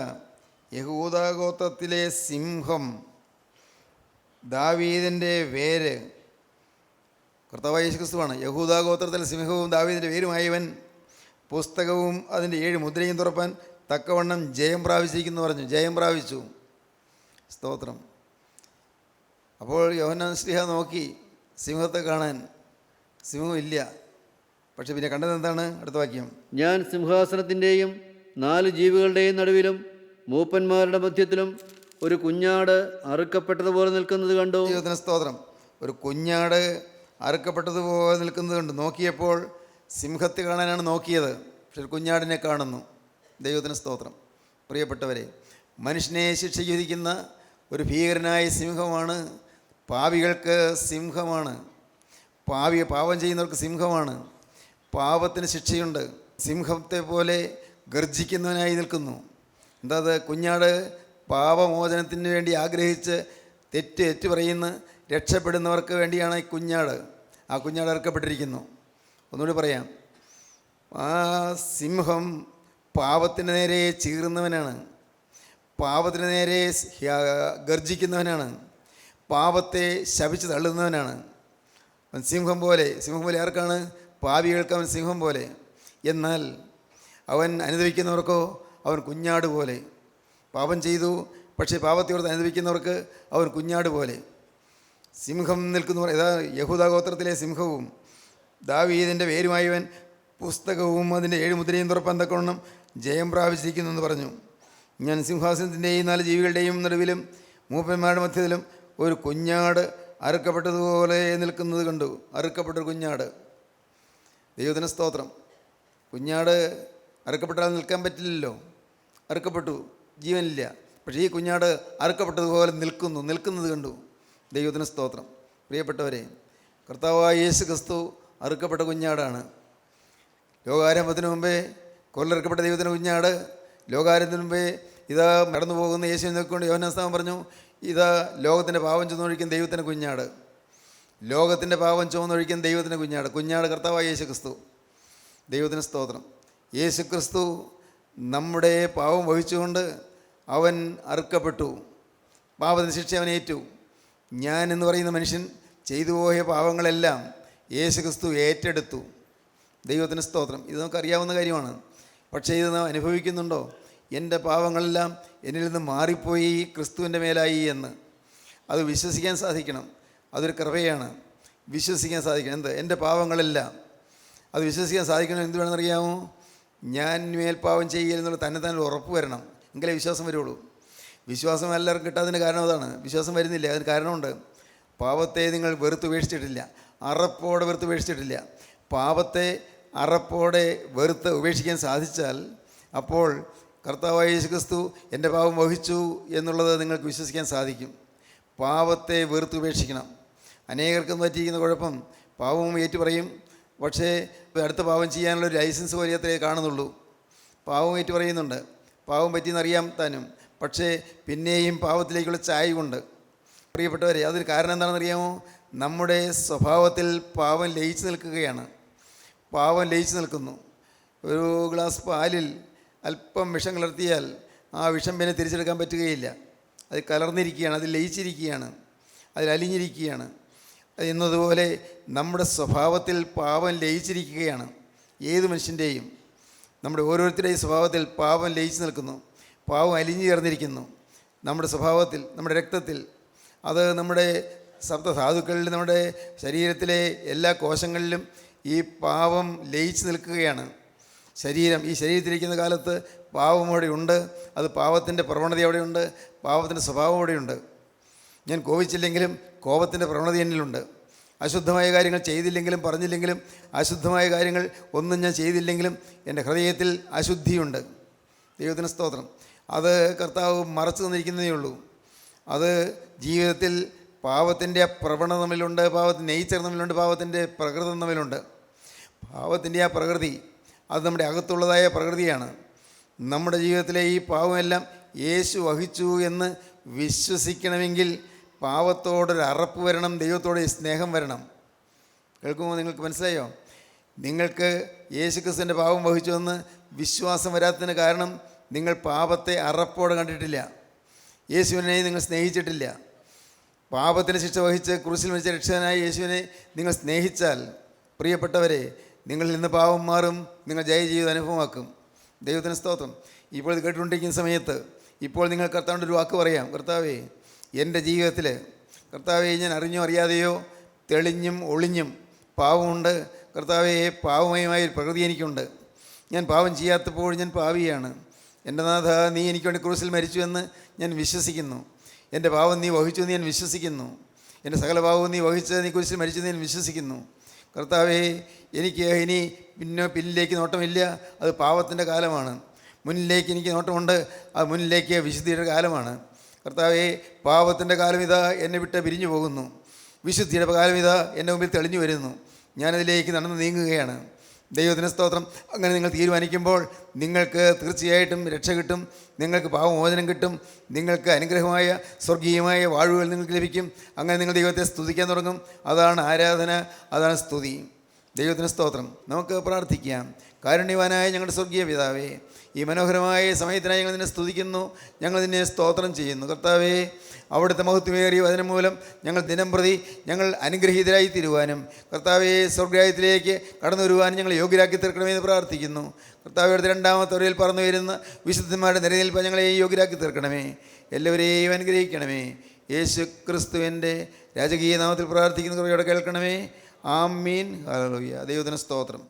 S3: യഹൂദാ ഗോത്രത്തിലെ സിംഹം, ദാവീദിൻ്റെ വേര്. കർത്താവായ യേശു ക്രിസ്തുവാണ്. യഹൂദാ ഗോത്രത്തിലെ സിംഹവും ദാവീദിൻ്റെ വേരുമായവൻ പുസ്തകവും അതിൻ്റെ 7 മുദ്രയും തുറപ്പാൻ തക്കവണ്ണം ജയം പ്രാപിച്ചിരിക്കുന്നു പറഞ്ഞു. ജയം പ്രാപിച്ചു. സ്തോത്രം. അപ്പോൾ യോഹന്നാൻ ശ്ലീഹ നോക്കി സിംഹത്തെ കാണാൻ. സിംഹം ഇല്ല. പക്ഷെ പിന്നെ കണ്ടത് എന്താണ്? അടുത്ത വാക്യം.
S4: ഞാൻ സിംഹാസനത്തിൻ്റെയും 4 ജീവികളുടെയും നടുവിലും മൂപ്പന്മാരുടെ മധ്യത്തിലും ഒരു കുഞ്ഞാട് അറുക്കപ്പെട്ടതുപോലെ നിൽക്കുന്നത് കണ്ടു.
S3: ദൈവത്തിന് സ്തോത്രം. ഒരു കുഞ്ഞാട് അറുക്കപ്പെട്ടതുപോലെ നിൽക്കുന്നത് കണ്ടു. നോക്കിയപ്പോൾ സിംഹത്തെ കാണാനാണ് നോക്കിയത്, പക്ഷെ ഒരു കുഞ്ഞാടിനെ കാണുന്നു. ദൈവത്തിന് സ്തോത്രം. പ്രിയപ്പെട്ടവരെ, മനുഷ്യനെ ശിക്ഷയ്ക്ക് വിധിക്കുന്ന ഒരു ഭീകരനായ സിംഹമാണ്. പാപികൾക്ക് സിംഹമാണ്. പാപം ചെയ്യുന്നവർക്ക് സിംഹമാണ്. പാപത്തിന് ശിക്ഷയുണ്ട്. സിംഹത്തെ പോലെ ഗർജിക്കുന്നവനായി നിൽക്കുന്നു. എന്താ അത്? കുഞ്ഞാട് പാപമോചനത്തിന് വേണ്ടി ആഗ്രഹിച്ച് തെറ്റ് പറയുന്ന രക്ഷപ്പെടുന്നവർക്ക് വേണ്ടിയാണ് ഈ കുഞ്ഞാട്. ആ കുഞ്ഞാട് അറുക്കപ്പെട്ടിരിക്കുന്നു. ഒന്നുകൂടി പറയാം, ആ സിംഹം പാപത്തിന് നേരെ ചീറുന്നവനാണ്. പാപത്തിന് നേരെ ഗർജിക്കുന്നവനാണ്. പാപത്തെ ശപിച്ച് തള്ളുന്നവനാണ്. അവൻ സിംഹം പോലെ ആർക്കാണ്? പാപികൾക്ക് അവൻ സിംഹം പോലെ. എന്നാൽ അവൻ അനുഭവിക്കുന്നവർക്കോ അവൻ കുഞ്ഞാട് പോലെ. പാപം ചെയ്തു, പക്ഷേ പാപത്തോട് അനുഭവിക്കുന്നവർക്ക് അവൻ കുഞ്ഞാട് പോലെ. സിംഹം നിൽക്കുന്നവർ ഇതാ, യഹൂദാ ഗോത്രത്തിലെ സിംഹവും ദാവീദിൻ്റെ വേരുമായവൻ പുസ്തകവും അതിൻ്റെ 7 മുദ്രയും തുറപ്പാൻ തക്കവണ്ണം ജയം പ്രാപിച്ചിരിക്കുന്നു എന്ന് പറഞ്ഞു. ഞാൻ സിംഹാസനത്തിൻ്റെയും 4 ജീവികളുടെയും നടുവിലും മൂപ്പന്മാരുടെ മധ്യത്തിലും ഒരു കുഞ്ഞാട് അറുക്കപ്പെട്ടതുപോലെ നിൽക്കുന്നത് കണ്ടു. അറുക്കപ്പെട്ടൊരു കുഞ്ഞാട്. ദൈവത്തിന് സ്തോത്രം. കുഞ്ഞാട് അറുക്കപ്പെട്ടാൽ നിൽക്കാൻ പറ്റില്ലല്ലോ. അറുക്കപ്പെട്ടു, ജീവനില്ല. പക്ഷേ ഈ കുഞ്ഞാട് അറുക്കപ്പെട്ടതുപോലെ നിൽക്കുന്നത് കണ്ടു. ദൈവത്തിന് സ്തോത്രം. പ്രിയപ്പെട്ടവരെ, കർത്താവായ യേശു ക്രിസ്തു അറുക്കപ്പെട്ട കുഞ്ഞാടാണ്. ലോകാരംഭത്തിന് മുമ്പേ കൊല്ലറുക്കപ്പെട്ട ദൈവത്തിൻ്റെ കുഞ്ഞാട്. ലോകാരംഭത്തിന് മുമ്പേ ഇതാ നടന്നു പോകുന്ന യേശുവിനെ നോക്കിക്കൊണ്ട് യോഹന്നാൻ പറഞ്ഞു, ഇതാ ലോകത്തിൻ്റെ പാപം ചുമന്നൊഴിക്കുന്ന ദൈവത്തിൻ്റെ കുഞ്ഞാട്. ലോകത്തിൻ്റെ പാപം ചുമന്നൊഴിക്കുന്ന ദൈവത്തിൻ്റെ കുഞ്ഞാട്. കുഞ്ഞാട് കർത്താവായ യേശു ക്രിസ്തു. ദൈവത്തിന് സ്തോത്രം. യേശു ക്രിസ്തു നമ്മുടെ പാപം വഹിച്ചുകൊണ്ട് അവൻ അറുക്കപ്പെട്ടു. പാപത്തിന് ശിക്ഷ അവൻ ഏറ്റു. ഞാൻ എന്ന് പറയുന്ന മനുഷ്യൻ ചെയ്തു പോയ പാപങ്ങളെല്ലാം യേശു ക്രിസ്തു ഏറ്റെടുത്തു. ദൈവത്തിന് സ്തോത്രം. ഇത് നമുക്കറിയാവുന്ന കാര്യമാണ്. പക്ഷേ ഇത് നാം അനുഭവിക്കുന്നുണ്ടോ? എൻ്റെ പാപങ്ങളെല്ലാം എന്നിൽ നിന്ന് മാറിപ്പോയി, ക്രിസ്തുവിൻ്റെ മേലായി എന്ന്. അത് വിശ്വസിക്കാൻ സാധിക്കണം. അതൊരു കൃപയാണ്. വിശ്വസിക്കാൻ സാധിക്കണം. എന്ത്? എൻ്റെ പാപങ്ങളെല്ലാം. അത് വിശ്വസിക്കാൻ സാധിക്കണം. എന്ത് വേണമെന്നറിയാമോ? ഞാൻ മേൽപ്പാവം ചെയ്യലെന്നുള്ള തന്നെ ഉറപ്പ് വരണം. എങ്കിലേ വിശ്വാസം വരുള്ളൂ. വിശ്വാസം എല്ലാവർക്കും കിട്ടാത്തതിൻ്റെ കാരണം അതാണ്. വിശ്വാസം വരുന്നില്ല. അതിന് കാരണമുണ്ട്. പാപത്തെ നിങ്ങൾ വെറുത്തുപേക്ഷിച്ചിട്ടില്ല. അറപ്പോടെ വെറുത്തുപേക്ഷിച്ചിട്ടില്ല. പാപത്തെ അറപ്പോടെ വെറുത്ത് ഉപേക്ഷിക്കാൻ സാധിച്ചാൽ അപ്പോൾ കർത്താവായ യേശു ക്രിസ്തു എൻ്റെ പാപം വഹിച്ചു എന്നുള്ളത് നിങ്ങൾക്ക് വിശ്വസിക്കാൻ സാധിക്കും. പാപത്തെ വെറുത്തുപേക്ഷിക്കണം. അനേകർക്കും പറ്റിയിരിക്കുന്ന കുഴപ്പം, പാപവും ഏറ്റു പറയും, പക്ഷേ അടുത്ത പാപം ചെയ്യാനുള്ളൊരു ലൈസൻസ് പോലെ അത്രേ കാണുന്നുള്ളൂ. പാവം ഏറ്റു പറയുന്നുണ്ട്, പാവം പറ്റിയെന്നറിയാം താനും, പക്ഷേ പിന്നെയും പാവത്തിലേക്കുള്ള ചായ്വുണ്ട്. പ്രിയപ്പെട്ടവരെ, അതൊരു കാരണം എന്താണെന്നറിയാമോ? നമ്മുടെ സ്വഭാവത്തിൽ പാവം ലയിച്ചു നിൽക്കുകയാണ്. പാവം ലയിച്ചു നിൽക്കുന്നു. ഒരു ഗ്ലാസ് പാലിൽ അല്പം വിഷം കലർത്തിയാൽ ആ വിഷം പിന്നെ തിരിച്ചെടുക്കാൻ പറ്റുകയില്ല. അത് കലർന്നിരിക്കുകയാണ്, അത് ലയിച്ചിരിക്കുകയാണ്, അതിൽ അലിഞ്ഞിരിക്കുകയാണ്. എന്നതുപോലെ നമ്മുടെ സ്വഭാവത്തിൽ പാവം ലയിച്ചിരിക്കുകയാണ്. ഏത് മനുഷ്യൻ്റെയും, നമ്മുടെ ഓരോരുത്തരുടെയും സ്വഭാവത്തിൽ പാവം ലയിച്ചു നിൽക്കുന്നു, പാവം അലിഞ്ഞു ചേർന്നിരിക്കുന്നു. നമ്മുടെ സ്വഭാവത്തിൽ, നമ്മുടെ രക്തത്തിൽ, അത് നമ്മുടെ സപ്തധാതുക്കളിൽ, നമ്മുടെ ശരീരത്തിലെ എല്ലാ കോശങ്ങളിലും ഈ പാവം ലയിച്ചു നിൽക്കുകയാണ്. ഈ ശരീരത്തിലിരിക്കുന്ന കാലത്ത് പാവം അവിടെയുണ്ട്. അത് പാവത്തിൻ്റെ പ്രവണത അവിടെയുണ്ട്, പാവത്തിൻ്റെ സ്വഭാവം അവിടെയുണ്ട്. ഞാൻ കോപിച്ചില്ലെങ്കിലും കോപത്തിൻ്റെ പ്രവണത എന്നിലുണ്ട്. അശുദ്ധമായ കാര്യങ്ങൾ ചെയ്തില്ലെങ്കിലും പറഞ്ഞില്ലെങ്കിലും, അശുദ്ധമായ കാര്യങ്ങൾ ഒന്നും ഞാൻ ചെയ്തില്ലെങ്കിലും എൻ്റെ ഹൃദയത്തിൽ അശുദ്ധിയുണ്ട്. ദൈവത്തിന് സ്തോത്രം. അത് കർത്താവ് മറച്ചു തന്നിരിക്കുന്നതേ ഉള്ളൂ. അത് ജീവിതത്തിൽ പാവത്തിൻ്റെ പ്രവണത തമ്മിലുണ്ട്, പാവത്തിൻ്റെ നേച്ചർ തമ്മിലുണ്ട്, പാവത്തിൻ്റെ പ്രകൃതം തമ്മിലുണ്ട്. പാവത്തിൻ്റെ ആ പ്രകൃതി, അത് നമ്മുടെ അകത്തുള്ളതായ പ്രകൃതിയാണ്. നമ്മുടെ ജീവിതത്തിലെ ഈ പാവമെല്ലാം യേശു വഹിച്ചു എന്ന് വിശ്വസിക്കണമെങ്കിൽ പാവത്തോടൊരു അറപ്പ് വരണം, ദൈവത്തോട് സ്നേഹം വരണം. കേൾക്കുമ്പോൾ നിങ്ങൾക്ക് മനസ്സിലായോ? നിങ്ങൾക്ക് യേശുക്രിസ്തുവിൻ്റെ പാവം വഹിച്ചു എന്ന് വിശ്വാസം വരാത്തതിന് കാരണം നിങ്ങൾ പാപത്തെ അറപ്പോടെ കണ്ടിട്ടില്ല, യേശുവിനെ നിങ്ങൾ സ്നേഹിച്ചിട്ടില്ല. പാപത്തിന് ശിക്ഷ വഹിച്ച് ക്രൂശിൽ മരിച്ച രക്ഷകനായ യേശുവിനെ നിങ്ങൾ സ്നേഹിച്ചാൽ, പ്രിയപ്പെട്ടവരെ, നിങ്ങളിൽ നിന്ന് പാവം മാറും, നിങ്ങൾ ജയജീവിതം അനുഭവമാക്കും. ദൈവത്തിന് സ്തോത്രം. ഇപ്പോൾ ഇത് കേട്ടുകൊണ്ടിരിക്കുന്ന സമയത്ത് ഇപ്പോൾ നിങ്ങൾ കർത്താവിൻ്റെ ഒരു വാക്ക് പറയാം. കർത്താവേ, എൻ്റെ ജീവിതത്തിൽ കർത്താവേ, ഞാൻ അറിഞ്ഞോ അറിയാതെയോ തെളിഞ്ഞും ഒളിഞ്ഞും പാവമുണ്ട്. കർത്താവേ, പാവമയമായ ഒരു പ്രകൃതി എനിക്കുണ്ട്. ഞാൻ പാവം ചെയ്യാത്തപ്പോൾ ഞാൻ പാവിയാണ്. എൻ്റെ നാഥ, നീ എനിക്ക് വേണ്ടി ക്രൂസിൽ മരിച്ചു എന്ന് ഞാൻ വിശ്വസിക്കുന്നു. എൻ്റെ പാവം നീ വഹിച്ചു എന്ന് ഞാൻ വിശ്വസിക്കുന്നു. എൻ്റെ സകല പാവവും നീ വഹിച്ച് നീ ക്രൂസിൽ മരിച്ചു എന്ന് ഞാൻ വിശ്വസിക്കുന്നു. കർത്താവേ, എനിക്ക് ഇനി പിന്നിലേക്ക് നോട്ടമില്ല, അത് പാവത്തിൻ്റെ കാലമാണ്. മുന്നിലേക്ക് എനിക്ക് നോട്ടമുണ്ട്, അത് മുന്നിലേക്ക് വിശുദ്ധിയുടെ കാലമാണ്. കർത്താവേ, പാവത്തിൻ്റെ കാലം ഇതാ എന്നെ വിട്ട് പിരിഞ്ഞു പോകുന്നു, വിശുദ്ധിയുടെ കാലം ഇതാ എൻ്റെ മുമ്പിൽ തെളിഞ്ഞു വരുന്നു. ഞാനതിലേക്ക് നടന്ന് നീങ്ങുകയാണ്. ദൈവത്തിന് സ്തോത്രം. അങ്ങനെ നിങ്ങൾ തീരുമാനിക്കുമ്പോൾ നിങ്ങൾക്ക് തീർച്ചയായിട്ടും രക്ഷ കിട്ടും, നിങ്ങൾക്ക് പാവമോചനം കിട്ടും, നിങ്ങൾക്ക് അനുഗ്രഹമായ സ്വർഗീയമായ വാഴുകൾ നിങ്ങൾക്ക് ലഭിക്കും. അങ്ങനെ നിങ്ങൾ ദൈവത്തെ സ്തുതിക്കാൻ തുടങ്ങും. അതാണ് ആരാധന, അതാണ് സ്തുതി. ദൈവത്തിന് സ്തോത്രം. നമുക്ക് പ്രാർത്ഥിക്കാം. കാരുണ്യവാനായ ഞങ്ങളുടെ സ്വർഗീയ പിതാവേ, ഈ മനോഹരമായ സമയത്തിനായി ഞങ്ങൾ നിന്നെ സ്തുതിക്കുന്നു, ഞങ്ങൾ നിന്നെ സ്തോത്രം ചെയ്യുന്നു. കർത്താവേ, അവിടുത്തെ മഹത്വമേറിയ വചനം മൂലം ഞങ്ങൾ ദിനം പ്രതി ഞങ്ങൾ അനുഗ്രഹീതരായി തീരുവാനും, കർത്താവേ, സ്വർഗരാജ്യത്തിലേക്ക് കടന്നു വരുവാനും ഞങ്ങൾ യോഗ്യരാക്കി തീർക്കണമെന്ന് പ്രാർത്ഥിക്കുന്നു. കർത്താവേ, അടുത്ത രണ്ടാമത്തെ ഒരയിൽ പറന്നു വരുന്ന വിശുദ്ധന്മാരുടെ നിരനിൽപ്പ് ഞങ്ങളെ യോഗ്യരാക്കി തീർക്കണമേ. എല്ലാവരെയും അനുഗ്രഹിക്കണമേ. യേശു ക്രിസ്തുവിൻ്റെ രാജകീയ നാമത്തിൽ പ്രാർത്ഥിക്കുന്ന കുറയോടെ കേൾക്കണമേ. ആമീൻ. ഹല്ലേലൂയ. ദൈവത്തിന് സ്തോത്രം.